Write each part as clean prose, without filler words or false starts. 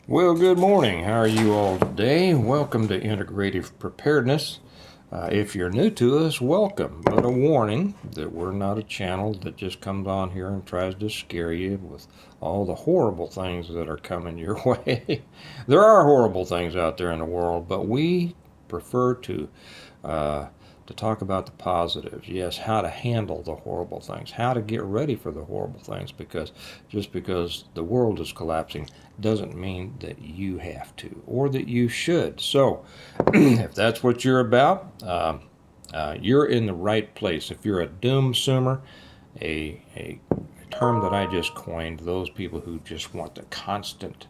Well, good morning. How are you all today? Welcome to Integrative Preparedness. If you're new to us, welcome. But a warning that we're not a channel that just comes on here and tries to scare you with all the horrible things that are coming your way. There are horrible things out there in the world, but we prefer uh, to talk about the positives. Yes, how to handle the horrible things, how to get ready for the horrible things, because just because the world is collapsing doesn't mean that you have to or that you should. So, if that's what you're about, you're in the right place. If you're a doomsoomer, a term that I just coined, those people who just want the constant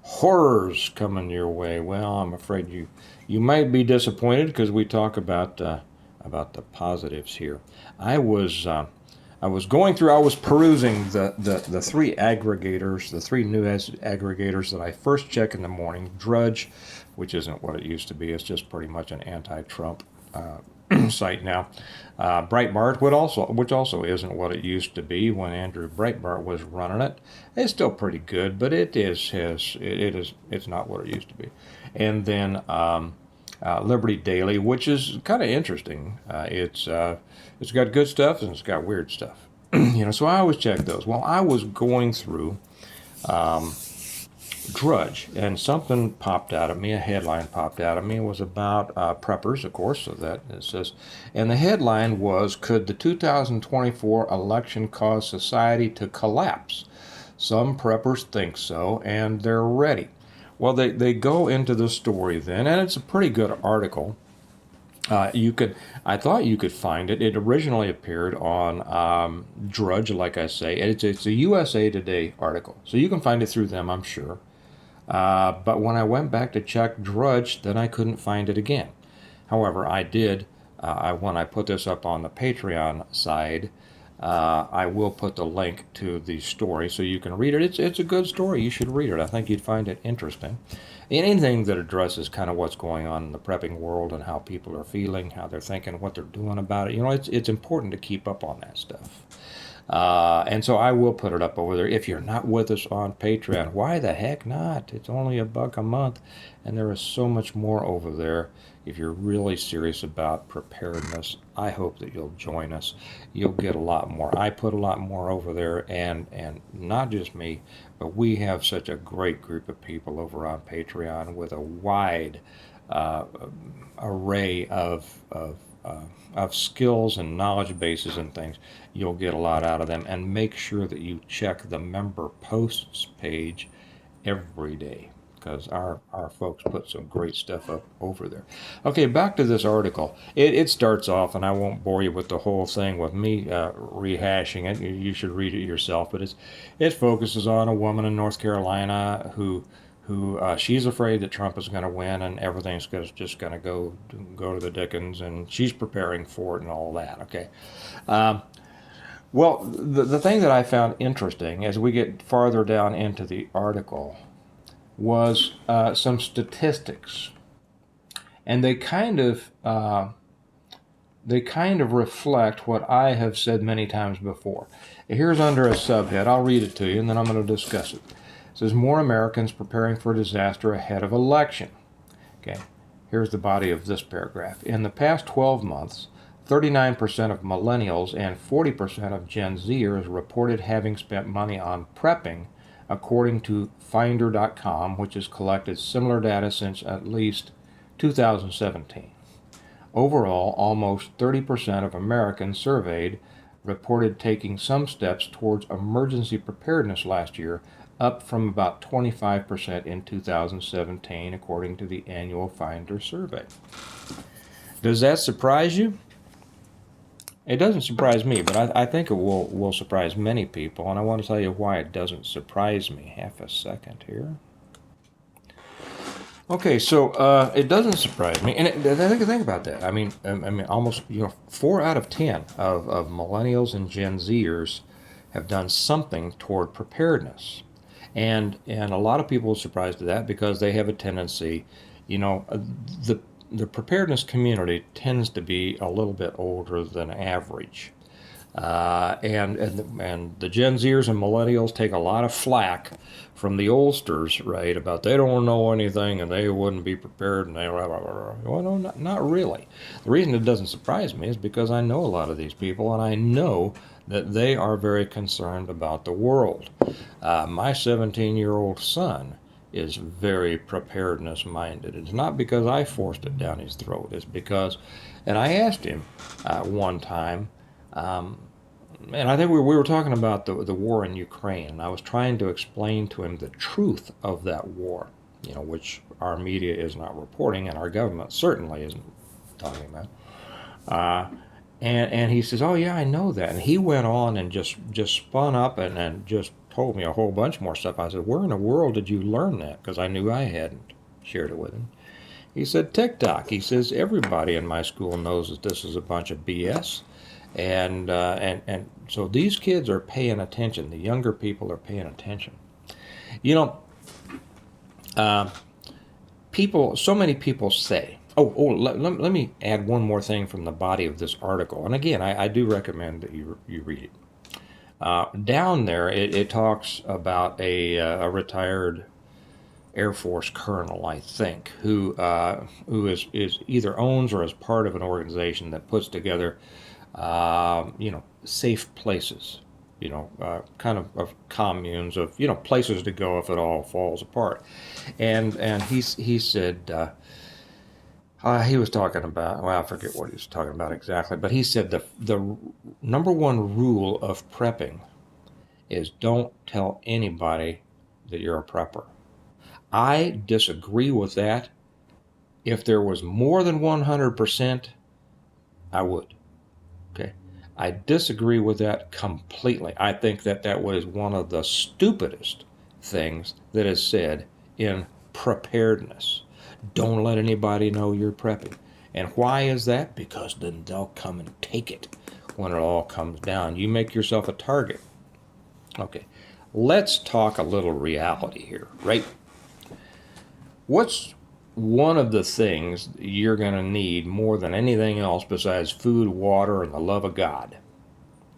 horrors coming your way, well, I'm afraid you might be disappointed because we talk about the positives here. I was uh, I was going through, I was perusing the three aggregators, the three news aggregators that I first check in the morning. Drudge, which isn't what it used to be, it's just pretty much an anti-Trump site now. Breitbart, which also isn't what it used to be when Andrew Breitbart was running it. It's still pretty good, but it's not what it used to be. And then Liberty Daily, which is kind of interesting. It's got good stuff and it's got weird stuff. So I always check those. Well, I was going through Drudge, and something popped out of me. A headline popped out of me. It was about preppers, of course. So that it says, and the headline was, "Could the 2024 election cause society to collapse? Some preppers think so, and they're ready." Well, they go into the story then, and it's a pretty good article. I thought you could find it. It originally appeared on Drudge, like I say. It's a USA Today article, so you can find it through them, I'm sure. But when I went back to check Drudge, then I couldn't find it again. However, I did. When I put this up on the Patreon side, I will put the link to the story so you can read it. It's a good story. You should read it. I think you'd find it interesting. Anything that addresses kind of what's going on in the prepping world and how people are feeling, how they're thinking, what they're doing about it. It's important to keep up on that stuff. And so I will put it up over there. If you're not with us on Patreon, why the heck not? It's only $1 a month, and there is so much more over there. If you're really serious about preparedness, I hope that you'll join us. You'll get a lot more. I put a lot more over there, and not just me, but we have such a great group of people over on Patreon with a wide uh, array of skills and knowledge bases and things. You'll get a lot out of them. And make sure that you check the member posts page every day, because our folks put some great stuff up over there. Okay, back to this article. It starts off, and I won't bore you with the whole thing with me rehashing it. You should read it yourself. But it focuses on a woman in North Carolina who she's afraid that Trump is going to win and everything's just going to go to the dickens, and she's preparing for it and all that. Okay. Um, well, the thing that I found interesting as we get farther down into the article was some statistics, and they kind of reflect what I have said many times before. Here's under a subhead. I'll read it to you, and then I'm going to discuss it. It says more Americans preparing for disaster ahead of election. Okay, here's the body of this paragraph. In the past 12 months, 39% of millennials and 40% of Gen Zers reported having spent money on prepping, according to Finder.com, which has collected similar data since at least 2017. Overall, almost 30% of Americans surveyed reported taking some steps towards emergency preparedness last year, up from about 25% in 2017, according to the annual Finder survey. Does that surprise you? It doesn't surprise me, but I think it will surprise many people, and I want to tell you why it doesn't surprise me. Half a second here. Okay, so it doesn't surprise me, and think about that. I mean, almost 4 out of 10 of millennials and Gen Zers have done something toward preparedness, and a lot of people are surprised at that because they have a tendency, the preparedness community tends to be a little bit older than average. And the Gen Zers and millennials take a lot of flack from the oldsters, right, about they don't know anything and they wouldn't be prepared and they blah, blah, blah, blah. Well, no, not really. The reason it doesn't surprise me is because I know a lot of these people and I know that they are very concerned about the world. My 17-year-old son is very preparedness minded. It's not because I forced it down his throat. It's because, and I asked him one time, and I think we were talking about the war in Ukraine, and I was trying to explain to him the truth of that war, which our media is not reporting, and our government certainly isn't talking about. And he says, "Oh yeah, I know that." And he went on and just spun up and just told me a whole bunch more stuff. I said, "Where in the world did you learn that?" Because I knew I hadn't shared it with him. He said, "TikTok." He says, "Everybody in my school knows that this is a bunch of BS." And so these kids are paying attention. The younger people are paying attention. You know, so many people say, let me add one more thing from the body of this article. And again, I do recommend that you read it. Down there, it talks about a retired Air Force colonel, I think, who is either owns or is part of an organization that puts together safe places, kind of communes of, places to go if it all falls apart. And he said, he was talking about, well, I forget what he was talking about exactly, but he said the number one rule of prepping is don't tell anybody that you're a prepper. I disagree with that. If there was more than 100%, I would. Okay. I disagree with that completely. I think that was one of the stupidest things that is said in preparedness. Don't let anybody know you're prepping. And why is that? Because then they'll come and take it when it all comes down. You make yourself a target. Okay. Let's talk a little reality here, right? What's one of the things you're going to need more than anything else besides food, water, and the love of God,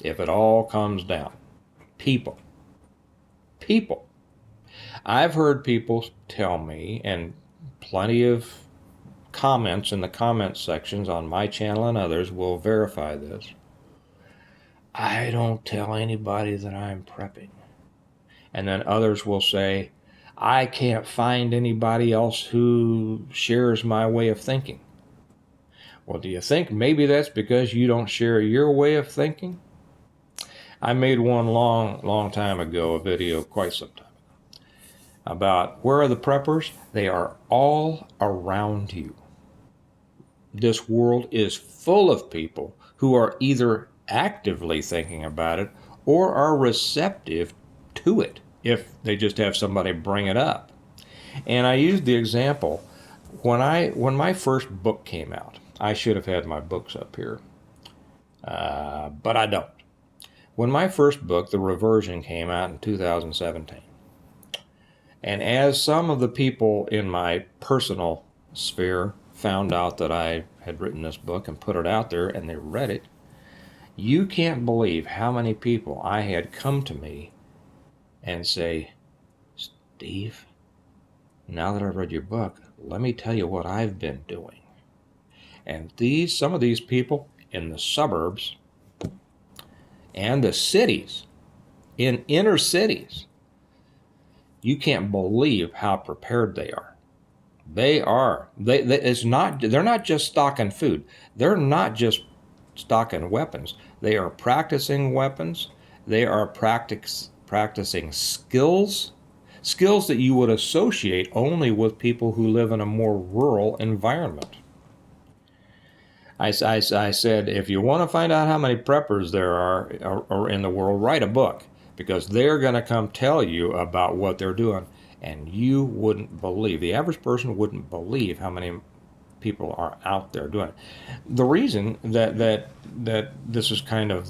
if it all comes down? People. People. I've heard people tell me, and plenty of comments in the comment sections on my channel and others will verify this. I don't tell anybody that I'm prepping. And then others will say, I can't find anybody else who shares my way of thinking. Well, do you think maybe that's because you don't share your way of thinking? I made one long time ago, a video quite some time ago, about where are the preppers? They are all around you. This world is full of people who are either actively thinking about it or are receptive to it if they just have somebody bring it up. And I used the example, when my first book came out, I should have had my books up here, but I don't. When my first book, The Reversion, came out in 2017, and as some of the people in my personal sphere found out that I had written this book and put it out there and they read it, you can't believe how many people I had come to me and say, Steve, now that I've read your book, let me tell you what I've been doing. And some of these people in the suburbs and the cities, in inner cities, you can't believe how prepared they are. They are. They're not just stocking food. They're not just stocking weapons. They are practicing weapons. They are practicing skills that you would associate only with people who live in a more rural environment. I said, if you want to find out how many preppers there are in the world, write a book, because they're going to come tell you about what they're doing, and you wouldn't believe, the average person wouldn't believe how many people are out there doing it. The reason that this is kind of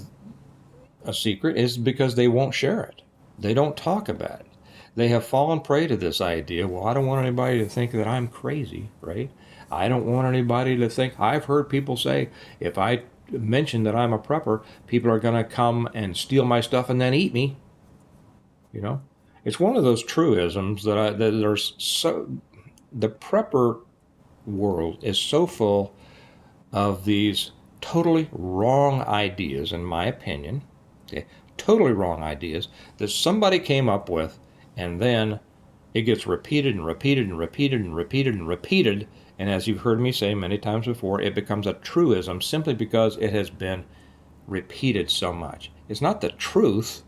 a secret is because they won't share it. They don't talk about it. They have fallen prey to this idea, well, I don't want anybody to think that I'm crazy, right? I don't want anybody to think, I've heard people say, if I mention that I'm a prepper, people are going to come and steal my stuff and then eat me. You know, it's one of those truisms that there's so the prepper world is so full of these totally wrong ideas, in my opinion. Okay, totally wrong ideas that somebody came up with, and then it gets repeated and repeated and repeated and repeated and repeated. And as you've heard me say many times before, it becomes a truism simply because it has been repeated so much. It's not the truth,